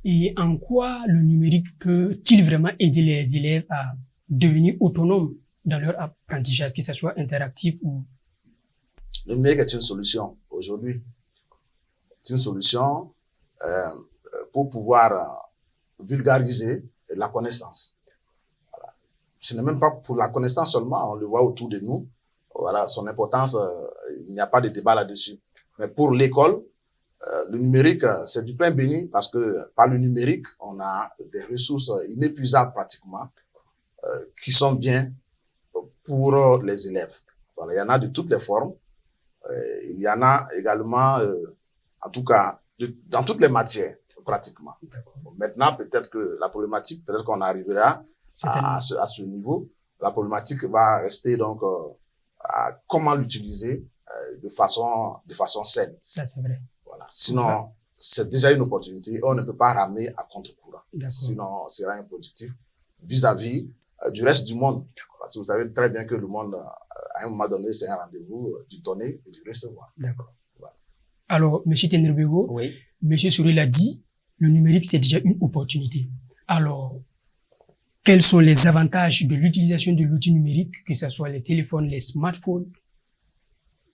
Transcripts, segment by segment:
Et en quoi le numérique peut-il vraiment aider les élèves à devenir autonomes dans leur apprentissage, que ce soit interactif ou... Le numérique est une solution aujourd'hui. C'est une solution pour pouvoir vulgariser la connaissance. Voilà. Ce n'est même pas pour la connaissance seulement, on le voit autour de nous. Voilà, son importance, il n'y a pas de débat là-dessus. Mais pour l'école, le numérique, c'est du pain béni parce que par le numérique, on a des ressources inépuisables pratiquement qui sont bien pour les élèves. Voilà, il y en a de toutes les formes. Il y en a également, en tout cas, dans toutes les matières, pratiquement. Maintenant, peut-être que la problématique, peut-être qu'on arrivera à ce niveau. La problématique va rester donc à comment l'utiliser de façon saine. Ça, c'est vrai. Voilà. Sinon, c'est déjà une opportunité. On ne peut pas ramer à contre-courant. Sinon, c'est improductif vis-à-vis du reste du monde. Parce que vous savez très bien que le monde, à un moment donné, c'est un rendez-vous du donner et du recevoir. D'accord. Voilà. Alors, M. Tenderbego, oui. M. Souri l'a dit, le numérique, c'est déjà une opportunité. Alors, quels sont les avantages de l'utilisation de l'outil numérique, que ce soit les téléphones, les smartphones,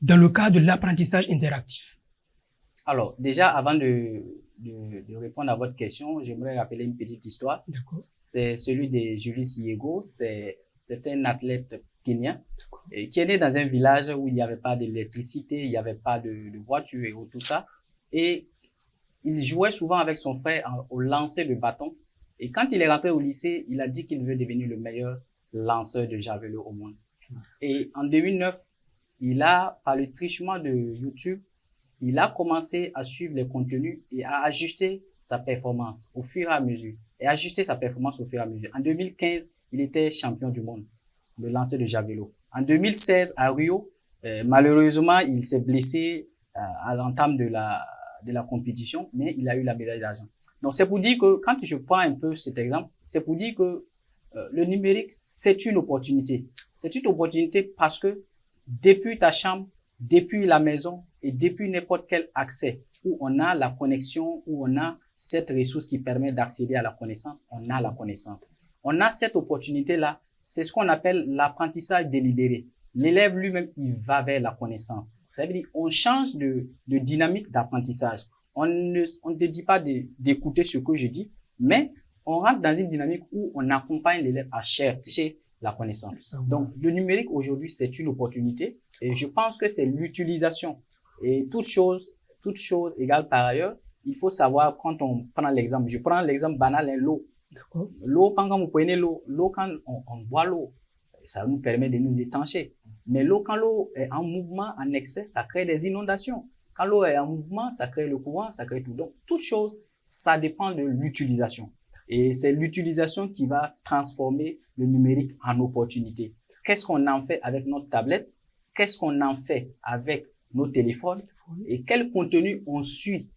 dans le cadre de l'apprentissage interactif? Alors, déjà, avant de répondre à votre question, j'aimerais rappeler une petite histoire. C'est celui de Julius Yego. C'est un athlète kenyan qui est né dans un village où il n'y avait pas d'électricité, il n'y avait pas de voiture et tout ça. Et il jouait souvent avec son frère au lancer de bâton. Et quand il est rentré au lycée, il a dit qu'il veut devenir le meilleur lanceur de javelot au monde. Et en 2009, il a, par le trichement de YouTube, il a commencé à suivre les contenus et à ajuster sa performance au fur et à mesure. En 2015, il était champion du monde de lancer de javelot. En 2016, à Rio, malheureusement, il s'est blessé à l'entame de la compétition, mais il a eu la médaille d'argent. Donc, c'est pour dire que, quand je prends un peu cet exemple, c'est pour dire que le numérique, c'est une opportunité. C'est une opportunité parce que depuis ta chambre, depuis la maison et depuis n'importe quel accès où on a la connexion, où on a cette ressource qui permet d'accéder à la connaissance, on a la connaissance. On a cette opportunité-là, c'est ce qu'on appelle l'apprentissage délibéré. L'élève lui-même, il va vers la connaissance. Ça veut dire on change de dynamique d'apprentissage. On ne te dit pas d'écouter ce que je dis, mais on rentre dans une dynamique où on accompagne l'élève à chercher la connaissance. Donc, le numérique aujourd'hui, c'est une opportunité et je pense que c'est l'utilisation. Et toute chose égale par ailleurs, il faut savoir quand on prend l'exemple. Je prends l'exemple banal, l'eau. L'eau, quand vous prenez l'eau, quand on boit l'eau, ça nous permet de nous étancher. Mais quand l'eau est en mouvement, en excès, ça crée des inondations. Quand l'eau est en mouvement, ça crée le courant, ça crée tout. Donc, toute chose, ça dépend de l'utilisation. Et c'est l'utilisation qui va transformer le numérique en opportunité. Qu'est-ce qu'on en fait avec notre tablette? Qu'est-ce qu'on en fait avec nos téléphones? Et quel contenu on suit?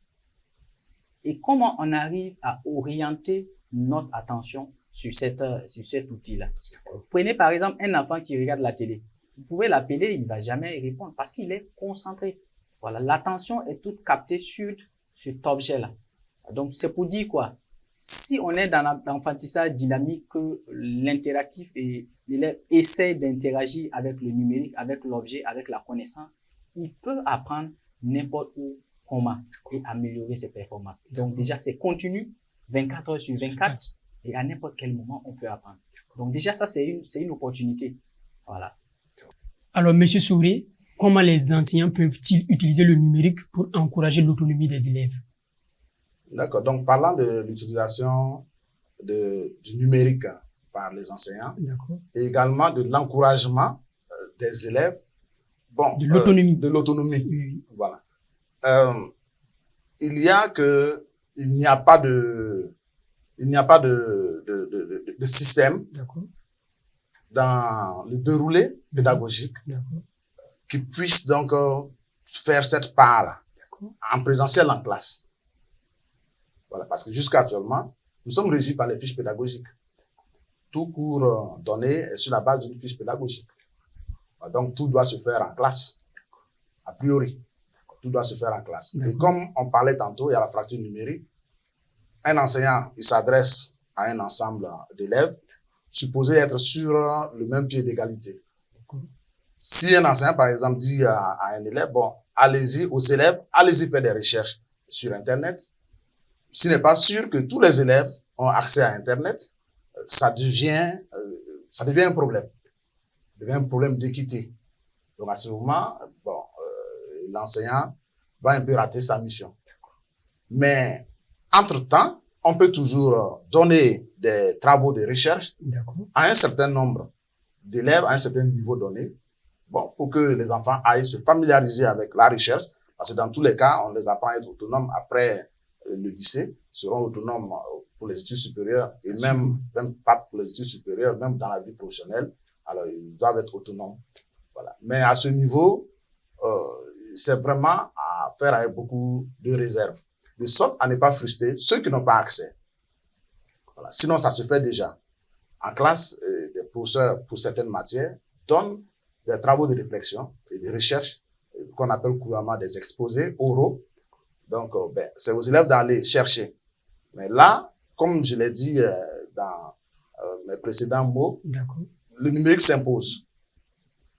Et comment on arrive à orienter notre attention sur cet outil-là? Vous prenez par exemple un enfant qui regarde la télé. Vous pouvez l'appeler, il va jamais répondre parce qu'il est concentré. Voilà, l'attention est toute captée sur cet objet-là. Donc, c'est pour dire quoi? Si on est dans l'apprentissage dynamique, que l'interactif et l'élève essaie d'interagir avec le numérique, avec l'objet, avec la connaissance, il peut apprendre n'importe où, comment, et améliorer ses performances. Donc, déjà, c'est continu, 24 heures sur 24, et à n'importe quel moment, on peut apprendre. Donc, déjà, ça, c'est une opportunité. Voilà. Alors, Monsieur Souri, comment les enseignants peuvent-ils utiliser le numérique pour encourager l'autonomie des élèves? D'accord. Donc, parlant de l'utilisation du numérique par les enseignants, et également de l'encouragement des élèves, de l'autonomie. Oui. Voilà. Il n'y a pas de système dans le déroulé pédagogique qui puisse donc faire cette part en présentiel en classe. Voilà, parce que jusqu'à actuellement, nous sommes régis par les fiches pédagogiques. Tout cours donné est sur la base d'une fiche pédagogique. Donc, tout doit se faire en classe, a priori. Tout doit se faire en classe. Et comme on parlait tantôt, il y a la fracture numérique. un enseignant, il s'adresse à un ensemble d'élèves supposés être sur le même pied d'égalité. Si un enseignant, par exemple, dit à un élève, bon, allez-y, aux élèves, allez-y faire des recherches sur Internet, s'il n'est pas sûr que tous les élèves ont accès à Internet, ça devient un problème. Ça devient un problème d'équité. Donc, à ce moment, bon, l'enseignant va un peu rater sa mission. Mais, entre-temps, on peut toujours donner des travaux de recherche à un certain nombre d'élèves, à un certain niveau donné, bon, pour que les enfants aillent se familiariser avec la recherche, parce que dans tous les cas, on les apprend à être autonomes après le lycée, seront autonomes pour les études supérieures, et même pas pour les études supérieures, même dans la vie professionnelle, alors ils doivent être autonomes. Voilà. Mais à ce niveau, c'est vraiment à faire avec beaucoup de réserve, de sorte à ne pas frustrer ceux qui n'ont pas accès. Voilà. Sinon, ça se fait déjà. En classe, des professeurs, pour certaines matières, donnent des travaux de réflexion et de recherche qu'on appelle couramment des exposés oraux. Donc, c'est aux élèves d'aller chercher. Mais là, comme je l'ai dit dans mes précédents mots, le numérique s'impose.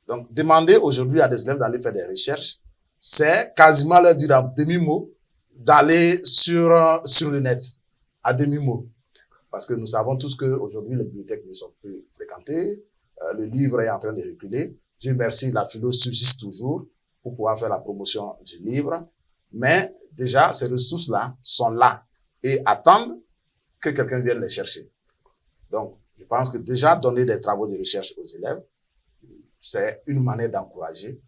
Donc, demander aujourd'hui à des élèves d'aller faire des recherches, c'est quasiment leur dire à demi-mot d'aller sur le net, à demi-mot. Parce que nous savons tous qu'aujourd'hui, les bibliothèques ne sont plus fréquentées, le livre est en train de reculer. Dieu merci, la philo subsiste toujours pour pouvoir faire la promotion du livre. Mais déjà, ces ressources-là sont là et attendent que quelqu'un vienne les chercher. Donc, je pense que déjà donner des travaux de recherche aux élèves, c'est une manière d'encourager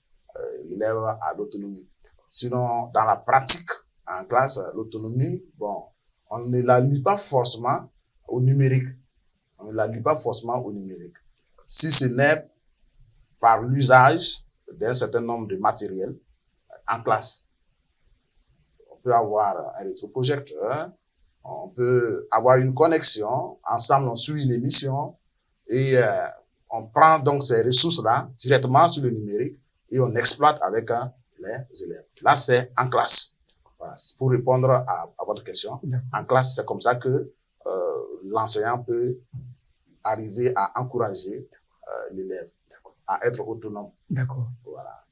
l'élève à l'autonomie. Sinon, dans la pratique, en classe, l'autonomie, bon, on ne la lie pas forcément au numérique. On ne la lie pas forcément au numérique. Si ce n'est par l'usage d'un certain nombre de matériels en classe. On peut avoir un rétroprojecteur, on peut avoir une connexion, ensemble on suit une émission et on prend donc ces ressources-là directement sur le numérique et on exploite avec les élèves. Là, c'est en classe. Voilà. Pour répondre à votre question, en classe, c'est comme ça que l'enseignant peut arriver à encourager l'élève à être autonome. D'accord. Voilà.